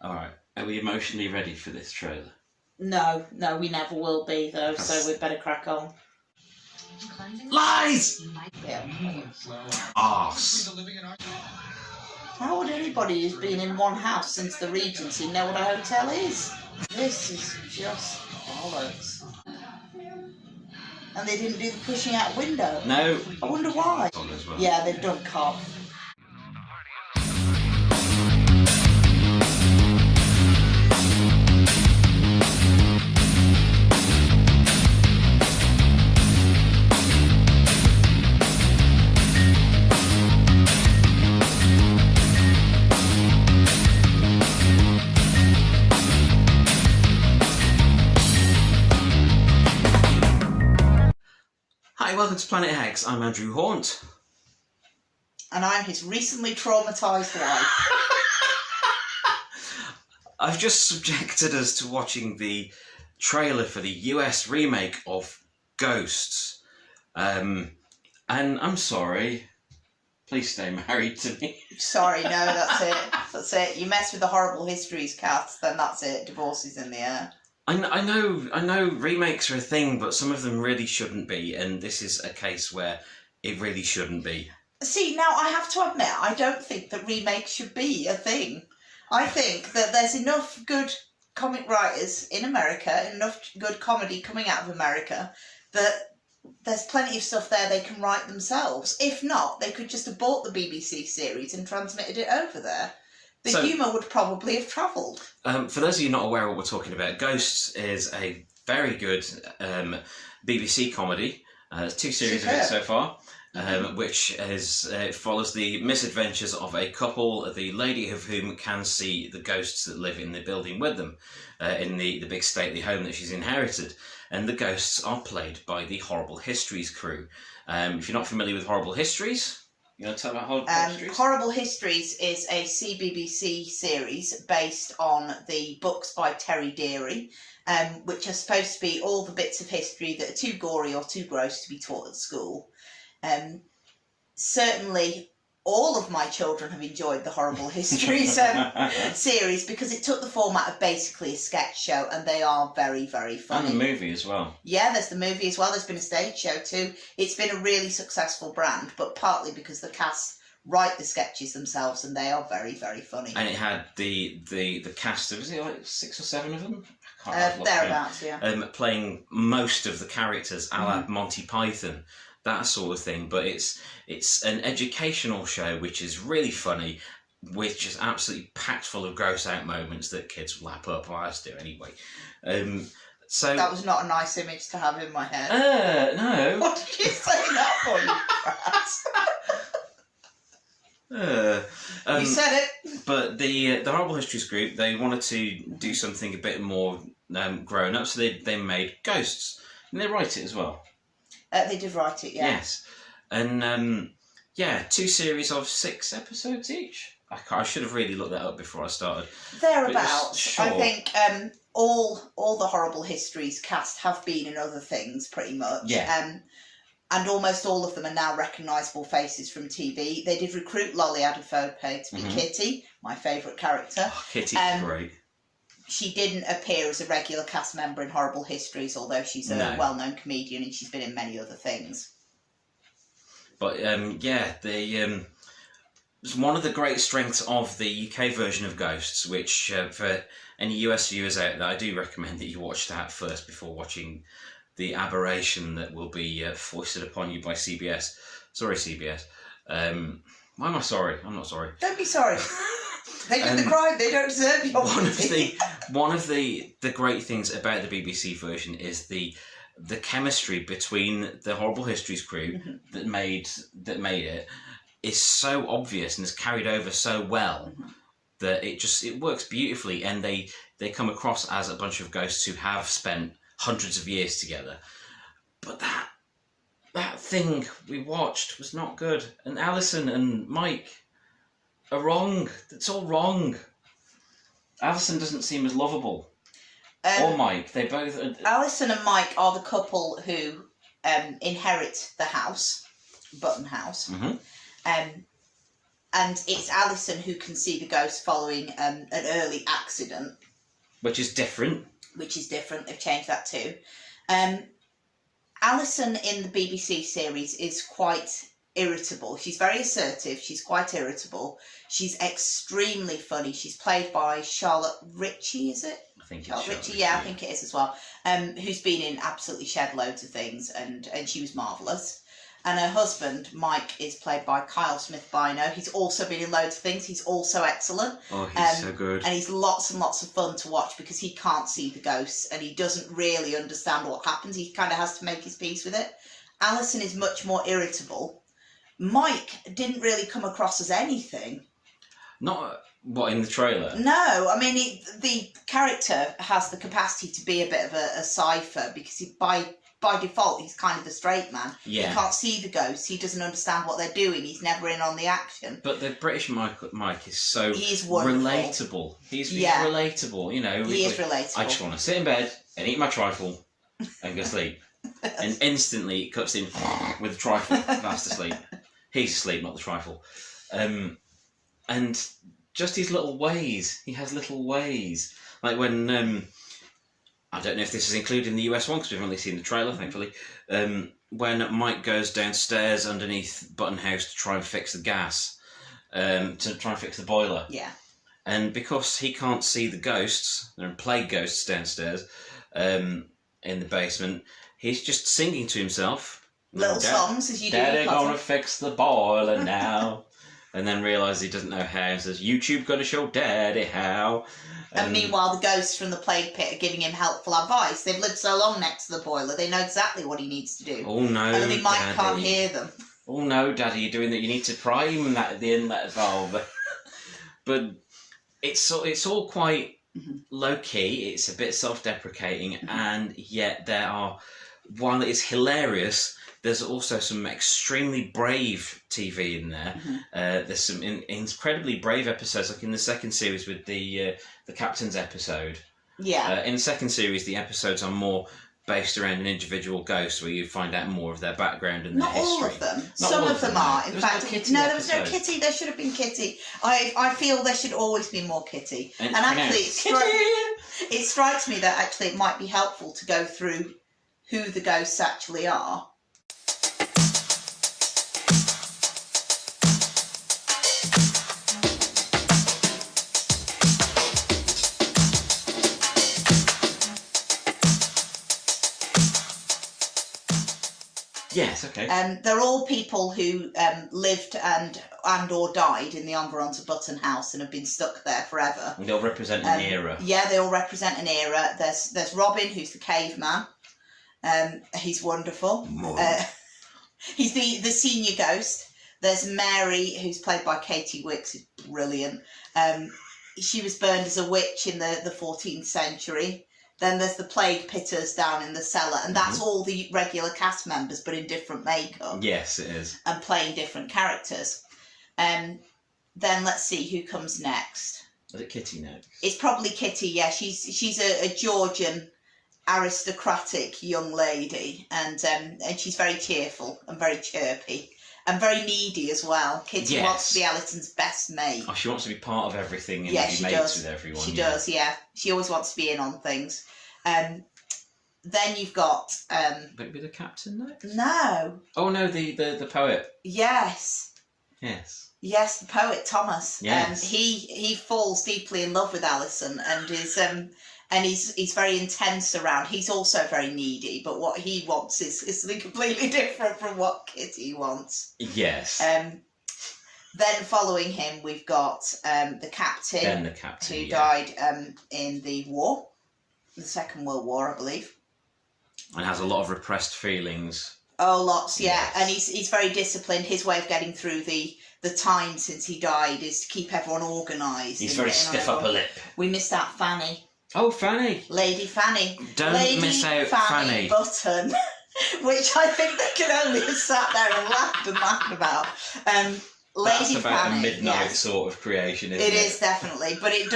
Alright, are we emotionally ready for this trailer? No, we never will be though, so we'd better crack on. Lies! Yeah. Arse. How would anybody who's been in one house since the Regency know what a hotel is? This is just bollocks. And they didn't do the pushing out window. No. I wonder why. Well. Yeah, they've done cop. Hi, welcome to Planet Hex. I'm Andrew Hawnt. And I'm his recently traumatised wife. I've just subjected us to watching the trailer for the US remake of Ghosts. And I'm sorry. Please stay married to me. Sorry, no, that's it. That's it. You mess with the Horrible Histories cast, then that's it. Divorce is in the air. I know remakes are a thing, but some of them really shouldn't be, and this is a case where it really shouldn't be. See, now I have to admit, I don't think that remakes should be a thing. I think that there's enough good comic writers in America, enough good comedy coming out of America, that there's plenty of stuff there they can write themselves. If not, they could just have bought the BBC series and transmitted it over there. The humour would probably have travelled. For those of you not aware of what we're talking about, Ghosts is a very good BBC comedy. There's 2 series of it so far, which follows the misadventures of a couple, the lady of whom can see the ghosts that live in the building with them, in the big stately home that she's inherited. And the ghosts are played by the Horrible Histories crew. If you're not familiar with Horrible Histories... You want to tell about Horrible Histories? Horrible Histories is a CBBC series based on the books by Terry Deary, which are supposed to be all the bits of history that are too gory or too gross to be taught at school. Certainly, all of my children have enjoyed the Horrible Histories series because it took the format of basically a sketch show, and they are very, very funny. And the movie as well. Yeah, there's the movie as well. There's been a stage show too. It's been a really successful brand, but partly because the cast write the sketches themselves, and they are very, very funny. And it had the cast of, was it like 6 or 7 of them? I can't thereabouts, yeah. Playing most of the characters, a la Monty Python. That sort of thing, but it's an educational show which is really funny, which is absolutely packed full of gross out moments that kids lap up. Well, I do anyway. So that was not a nice image to have in my head. No. What did you say that for, you brat? You said it. But the Horrible Histories group, they wanted to do something a bit more grown up, so they made Ghosts, and they write it as well. They did write it, yeah. Yes. And, 2 series of 6 episodes each. I should have really looked that up before I started. Thereabouts. Sure. I think all the Horrible Histories cast have been in other things, pretty much. Yeah. And almost all of them are now recognisable faces from TV. They did recruit Lolly Adefope to be Kitty, my favourite character. Oh, Kitty's great. She didn't appear as a regular cast member in Horrible Histories, although she's a well-known comedian and she's been in many other things. But, one of the great strengths of the UK version of Ghosts, which for any US viewers out there, I do recommend that you watch that first before watching the aberration that will be foisted upon you by CBS. Sorry, CBS. Why am I sorry? I'm not sorry. Don't be sorry. They did the crime. They don't deserve your One of the great things about the BBC version is the chemistry between the Horrible Histories crew that made it is so obvious and is carried over so well that it works beautifully, and they come across as a bunch of ghosts who have spent hundreds of years together. But that thing we watched was not good, and Alison and Mike are wrong. It's all wrong. Alison doesn't seem as lovable. Or Mike. They both... Alison and Mike are the couple who inherit the house, Button House. and it's Alison who can see the ghost following an early accident. Which is different. Which is different. They've changed that too. Alison in the BBC series is quite irritable. She's very assertive. She's quite irritable. She's extremely funny. She's played by Charlotte Ritchie, is it? I think Charlotte Ritchie, yeah, I think it is as well. Who's been in absolutely shed loads of things, and she was marvellous. And her husband, Mike, is played by Kyle Smith-Bino. He's also been in loads of things. He's also excellent. Oh, he's so good. And he's lots and lots of fun to watch because he can't see the ghosts and he doesn't really understand what happens. He kind of has to make his peace with it. Alison is much more irritable. Mike didn't really come across as anything. Not what in the trailer? No, I mean, the character has the capacity to be a bit of a cipher because by default, he's kind of the straight man. Yeah. He can't see the ghosts. He doesn't understand what they're doing. He's never in on the action. But the British Mike is so He's wonderful. relatable. He's relatable, you know. He is relatable. I just want to sit in bed and eat my trifle and go sleep. And instantly it cuts in with the trifle, fast asleep. He's asleep, not the trifle. And just his little ways. He has little ways. Like when... I don't know if this is included in the US one because we've only seen the trailer, thankfully. When Mike goes downstairs underneath Button House to try and fix the gas, to try and fix the boiler. Yeah. And because he can't see the ghosts, there are plague ghosts downstairs in the basement, he's just singing to himself. Little songs as you do. Daddy gonna fix the boiler now. And then realises he doesn't know how and says, YouTube gonna show Daddy how. And meanwhile, the ghosts from the plague pit are giving him helpful advice. They've lived so long next to the boiler, they know exactly what he needs to do. Oh no, only Mike Daddy. can't hear them. Oh no, Daddy, you're doing that. You need to prime that at the inlet valve. But it's all quite low key. It's a bit self-deprecating, and yet there are, while it is hilarious, there's also some extremely brave TV in there. There's some incredibly brave episodes, like in the second series with the Captain's episode. Yeah. In the second series, the episodes are more based around an individual ghost, where you find out more of their background and their history. Not all of them. Not Some all of them are. In fact, no, there was no Kitty. There should have been Kitty. I feel there should always be more Kitty. And actually, it strikes me that actually it might be helpful to go through who the ghosts actually are. Yes, okay. They're all people who lived and or died in the Environs of Button House and have been stuck there forever. And they'll represent an era. Yeah, they all represent an era. There's Robin, who's the caveman. He's wonderful. He's the senior ghost. There's Mary, who's played by Katie Wicks, who's brilliant. She was burned as a witch in the 14th century. Then there's the plague pitters down in the cellar, and that's all the regular cast members, but in different makeup. Yes, it is. And playing different characters. Then let's see who comes next. Is it Kitty next? It's probably Kitty. Yeah, she's a Georgian aristocratic young lady, and she's very cheerful and very chirpy. And very needy as well. Kitty wants to be Alison's best mate. Oh, she wants to be part of everything and be mates with everyone. She does, yeah. She always wants to be in on things. Then you've got... Would it be the captain next? No. Oh, no, the poet. Yes. Yes. Yes, the poet Thomas. Yes. He falls deeply in love with Alison and is... And he's very intense around. He's also very needy, but what he wants is something completely different from what Kitty wants. Yes. Then following him, we've got the captain. Then the captain, who died in the war, the Second World War, I believe. And has a lot of repressed feelings. Oh, lots, yeah. Yes. And he's very disciplined. His way of getting through the time since he died is to keep everyone organised. He's very stiff upper lip. We missed out Fanny. Oh, Fanny. Lady Fanny. Don't miss out Fanny. Button, which I think they could only have sat there and laughed about. Lady That's about Fanny, a midnight sort of creation, isn't it? It is, definitely. But it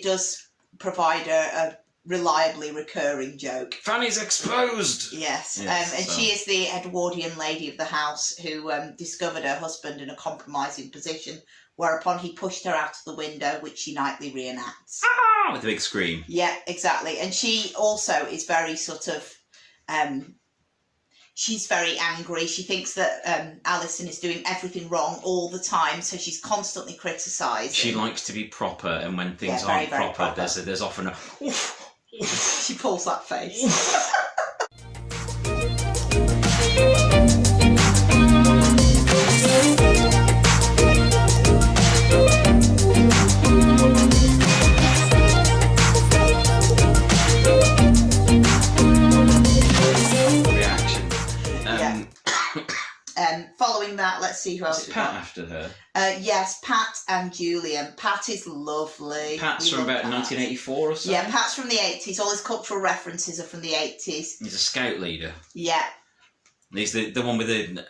does provide a reliably recurring joke. Fanny's exposed! Yes, Yes, and so- she is the Edwardian lady of the house who discovered her husband in a compromising position, whereupon he pushed her out of the window, which she nightly reenacts. Ah! With a big scream. Yeah, exactly. And she also is very sort of... she's very angry. She thinks that Alison is doing everything wrong all the time, so she's constantly criticising. She likes to be proper, and when things Yeah, very, aren't very proper, proper. there's often a... She pulls that face. reaction. Following that, let's see who else Is it we've Pat got. after her? Yes, Pat and Julian. Pat is lovely. Pat's We from love about Pat. 1984 or so? Yeah, Pat's from the 80s. All his cultural references are from the 80s. He's a scout leader. Yeah. He's the one with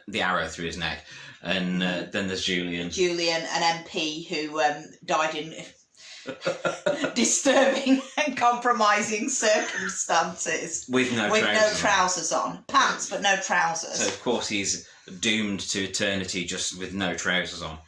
the arrow through his neck. And then there's Julian. Julian, an MP who died in disturbing and compromising circumstances. With no with trousers. no trousers on. Pants, but no trousers. So, of course, he's doomed to eternity just with no trousers on.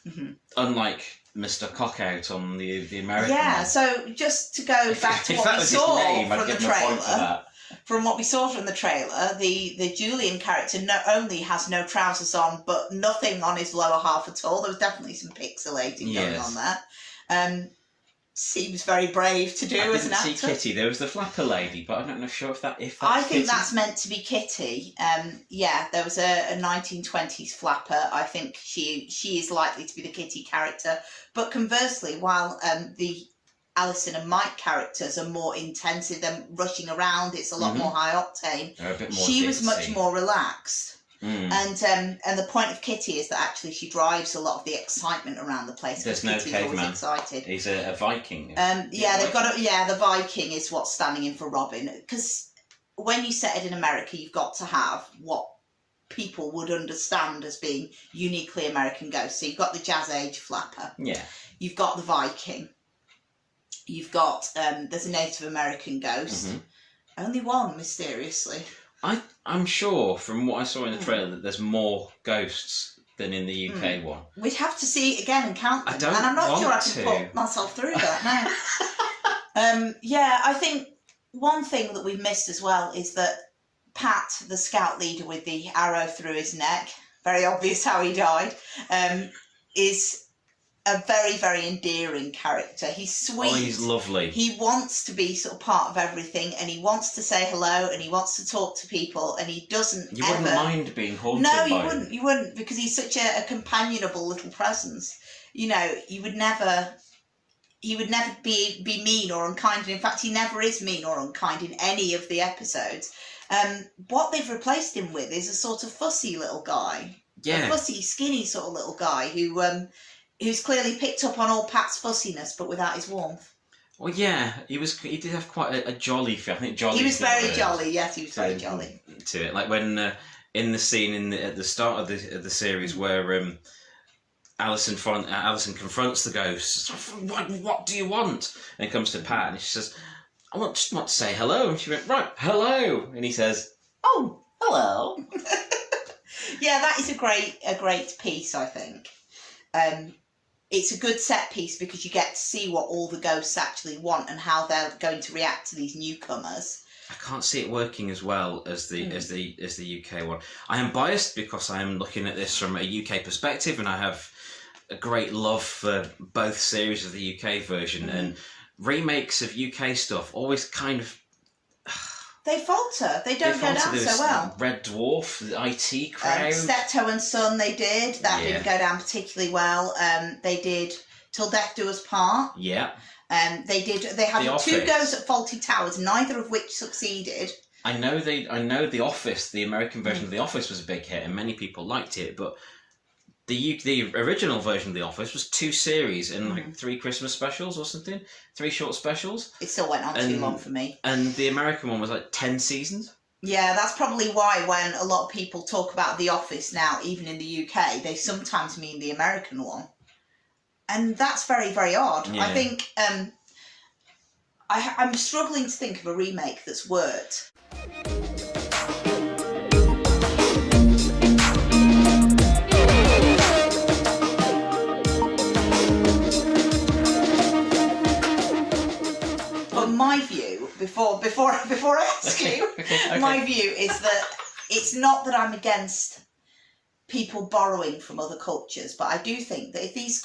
Mm-hmm. Unlike Mr. Cockout on the American Yeah, one. so just to go back to If what that we was his saw name, I'd from the give him a point for trailer. that. From what we saw from the trailer, the Julian character not only has no trousers on, but nothing on his lower half at all. There was definitely some pixelating going on there. Seems very brave to do I as didn't an see actor. Kitty. There was the flapper lady, but I'm not sure if that's I think Kitty. that's meant to be Kitty. Yeah, there was a 1920s flapper. I think she is likely to be the Kitty character. But conversely, while the Alison and Mike characters are more intensive, they're rushing around, it's a lot more high octane. They're a bit more She was much ditzy. more relaxed. Mm. And the point of Kitty is that actually she drives a lot of the excitement around the place. There's because no Kitty's always caveman. excited. He's a Viking. Yeah, they've got the Viking is what's standing in for Robin, because when you set it in America, you've got to have what people would understand as being uniquely American ghosts. So you've got the Jazz Age flapper, Yeah. you've got the Viking, you've got there's a Native American ghost. Mhm. Only one, mysteriously. I'm sure from what I saw in the trailer that there's more ghosts than in the UK one. We'd have to see it again and count them. I don't and I'm not sure I want can to. put myself through that now. Yeah, I think one thing that we've missed as well is that Pat, the scout leader with the arrow through his neck, very obvious how he died, is a very, very endearing character. He's sweet. Oh, he's lovely. He wants to be sort of part of everything, and he wants to say hello, and he wants to talk to people, and he doesn't You ever... wouldn't mind being haunted No, by you him. wouldn't. You wouldn't, because he's such a companionable little presence. You know, you would never... He would never be mean or unkind. And in fact, he never is mean or unkind in any of the episodes. What they've replaced him with is a sort of fussy little guy. Yeah. A fussy, skinny sort of little guy who's clearly picked up on all Pat's fussiness, but without his warmth. Well, yeah, he did have quite a jolly feel. I think jolly. He was very jolly. Yes, he was very jolly. To it, like when in the scene at the start of the series where Alison confronts the ghost. What do you want? And it comes to Pat, and she says, "I just want to say hello." And she went, "Right, hello." And he says, Oh, hello. Yeah, that is a great piece, I think. It's a good set piece because you get to see what all the ghosts actually want and how they're going to react to these newcomers. I can't see it working as well as the UK one. I am biased because I am looking at this from a UK perspective, and I have a great love for both series of the UK version, and remakes of UK stuff always kind of They falter. They don't go down so well. Red Dwarf, the IT crowd. Steptoe and Son, they did. That Yeah. didn't go down particularly well. They did Till Death Do Us Part. Yeah. They had The two Office. goes at Faulty Towers, neither of which succeeded. I know The Office, the American version of The Office was a big hit, and many people liked it, but the original version of The Office was 2 series and like 3 Christmas specials or something, 3 short specials. It still went on too long for me. And the American one was like 10 seasons. Yeah, that's probably why when a lot of people talk about The Office now, even in the UK, they sometimes mean the American one. And that's very, very odd. Yeah. I think I'm struggling to think of a remake that's worked. But my view, before I ask you, Okay. my view is that it's not that I'm against people borrowing from other cultures, but I do think that if these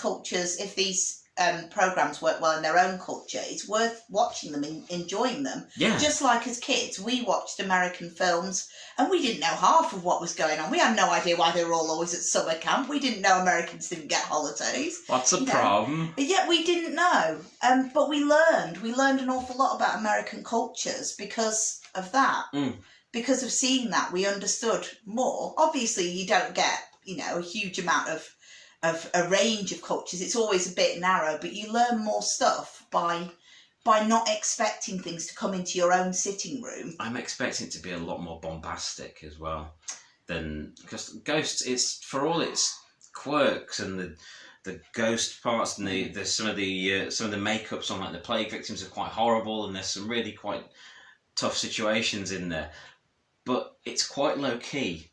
programs work well in their own culture, it's worth watching them and enjoying them. Yeah. Just like as kids, we watched American films and we didn't know half of what was going on. We had no idea why they were all always at summer camp. We didn't know Americans didn't get holidays. What's the problem? But yet we didn't know. But we learned an awful lot about American cultures because of that. Because of seeing that, we understood more. Obviously, you don't get, a huge amount of a range of cultures. It's always a bit narrow, but you learn more stuff by not expecting things to come into your own sitting room. I'm expecting it to be a lot more bombastic as well, because Ghosts, it's for all its quirks and the ghost parts and there's some of the makeups on like the plague victims are quite horrible, and there's some really quite tough situations in there. But it's quite low key.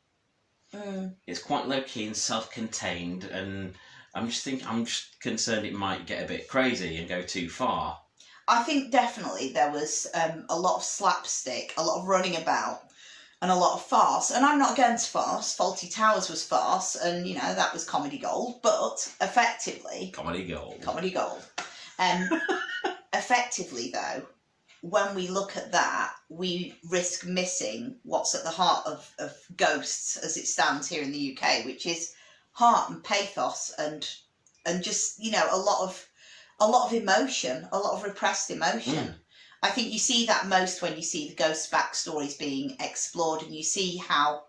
It's quite low key and self-contained, and I'm just concerned it might get a bit crazy and go too far. I think definitely there was a lot of slapstick, a lot of running about, and a lot of farce. And I'm not against farce. Fawlty Towers was farce, and that was comedy gold. But effectively, Comedy gold. Effectively, though, when we look at that, we risk missing what's at the heart of Ghosts as it stands here in the UK, which is heart and pathos and just a lot of emotion, a lot of repressed emotion. I think you see that most when you see the ghost backstories being explored, and you see how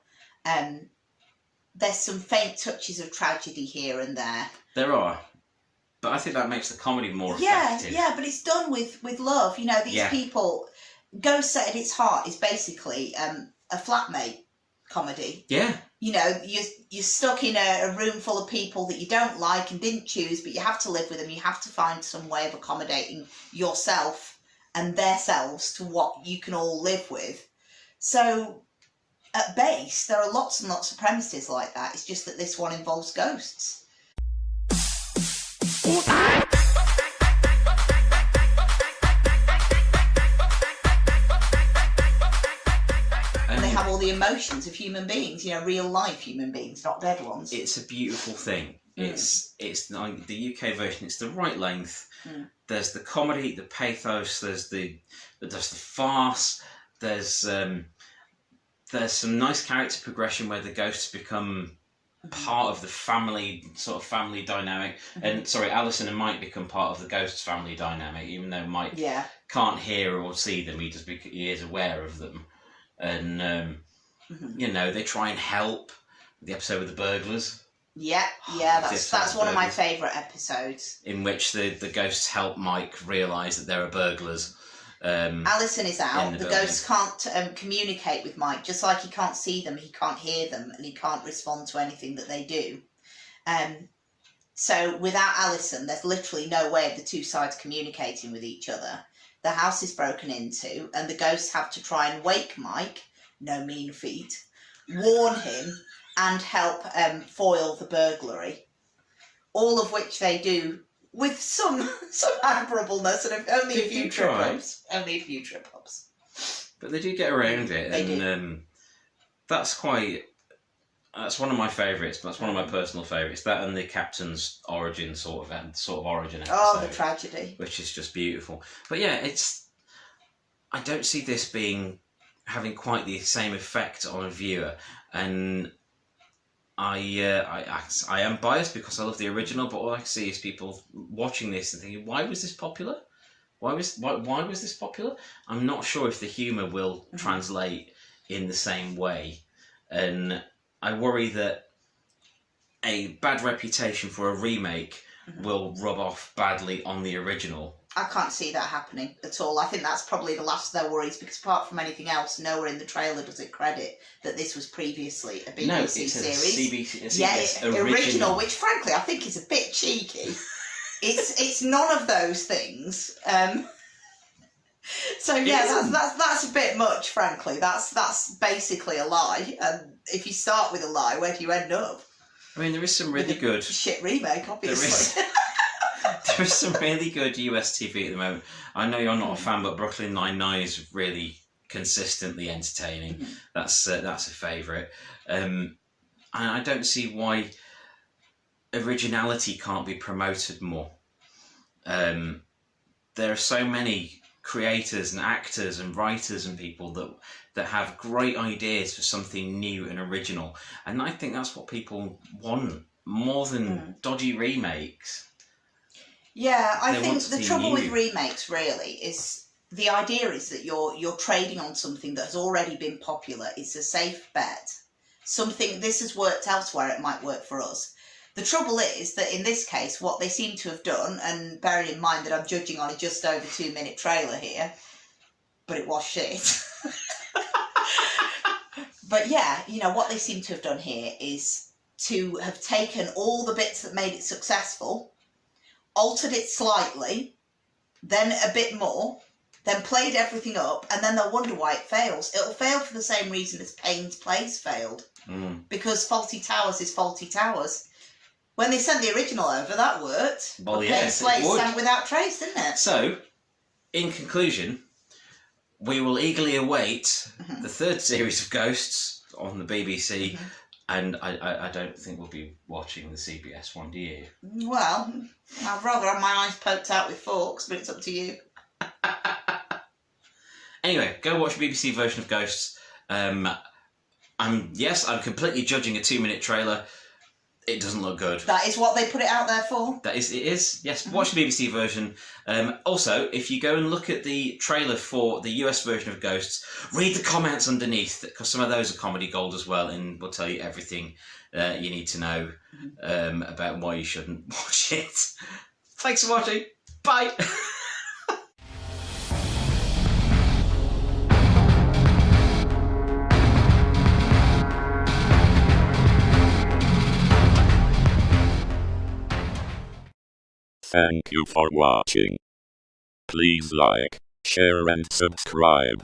there's some faint touches of tragedy here and there. There are. But I think that makes the comedy more effective. Yeah, but it's done with love. These people, Ghosts at its heart is basically a flatmate comedy. Yeah. You're stuck in a room full of people that you don't like and didn't choose, but you have to live with them. You have to find some way of accommodating yourself and their selves to what you can all live with. So at base, there are lots and lots of premises like that. It's just that this one involves ghosts. And they have all the emotions of human beings, real life human beings, not dead ones. It's a beautiful thing. It's like the UK version. It's the right length. There's the comedy, the pathos. There's the farce. There's some nice character progression where the ghosts become part of the family dynamic. And Alison and Mike become part of the ghosts family dynamic, even though Mike can't hear or see them. He is aware of them, and they try and help. The episode with the burglars. That's one of my favourite episodes. In which the ghosts help Mike realise that there are burglars. Alison is out. The ghosts can't communicate with Mike, just like he can't see them, he can't hear them, and he can't respond to anything that they do. So without Alison, there's literally no way of the two sides communicating with each other. The house is broken into, and the ghosts have to try and wake Mike, no mean feat, warn him, and help foil the burglary. All of which they do with some admirableness and only a few trip-ups. But they do get around it. They do. That's one of my favourites. That's one of my personal favourites. That and the captain's origin sort of origin episode. Oh, the tragedy. Which is just beautiful. But yeah, I don't see this having quite the same effect on a viewer, and I am biased because I love the original, but all I see is people watching this and thinking, why was this popular? Why was this popular? I'm not sure if the humour will translate in the same way, and I worry that a bad reputation for a remake will rub off badly on the original. I can't see that happening at all. I think that's probably the last of their worries, because apart from anything else, nowhere in the trailer does it credit that this was previously a BBC series. Original, which frankly I think is a bit cheeky. It's none of those things. So yeah, that's a bit much, frankly. That's basically a lie. And if you start with a lie, where do you end up? I mean, there is some really good shit remake, obviously. There is some really good US TV at the moment. I know you're not a fan, but Brooklyn Nine-Nine is really consistently entertaining. That's a favourite. And I don't see why originality can't be promoted more. There are so many creators and actors and writers and people that have great ideas for something new and original, and I think that's what people want more than dodgy remakes. Yeah, I think the trouble with remakes really is the idea is that you're trading on something that has already been popular. It's a safe bet. Something this has worked elsewhere, it might work for us. The trouble is that in this case, what they seem to have done, and bearing in mind that I'm judging on a just over 2-minute trailer here, but it was shit. But yeah, what they seem to have done here is to have taken all the bits that made it successful, altered it slightly, then a bit more, then played everything up, and then they'll wonder why it fails. It'll fail for the same reason as Payne's Place failed. Because Faulty Towers is Faulty Towers. When they sent the original over, that worked. Well, but yes, Payne's it Place would. sank without trace, didn't it? So, in conclusion, we will eagerly await the third series of Ghosts on the BBC, and I don't think we'll be watching the CBS one, do you? Well, I'd rather have my eyes poked out with forks, but it's up to you. Anyway, go watch the BBC version of Ghosts. I'm completely judging a 2-minute trailer. It doesn't look good. That is what they put it out there for? It is. Yes, watch the BBC version. Also, if you go and look at the trailer for the US version of Ghosts, read the comments underneath, because some of those are comedy gold as well, and we'll tell you everything you need to know about why you shouldn't watch it. Thanks for watching. Bye. Thank you for watching. Please like, share and subscribe.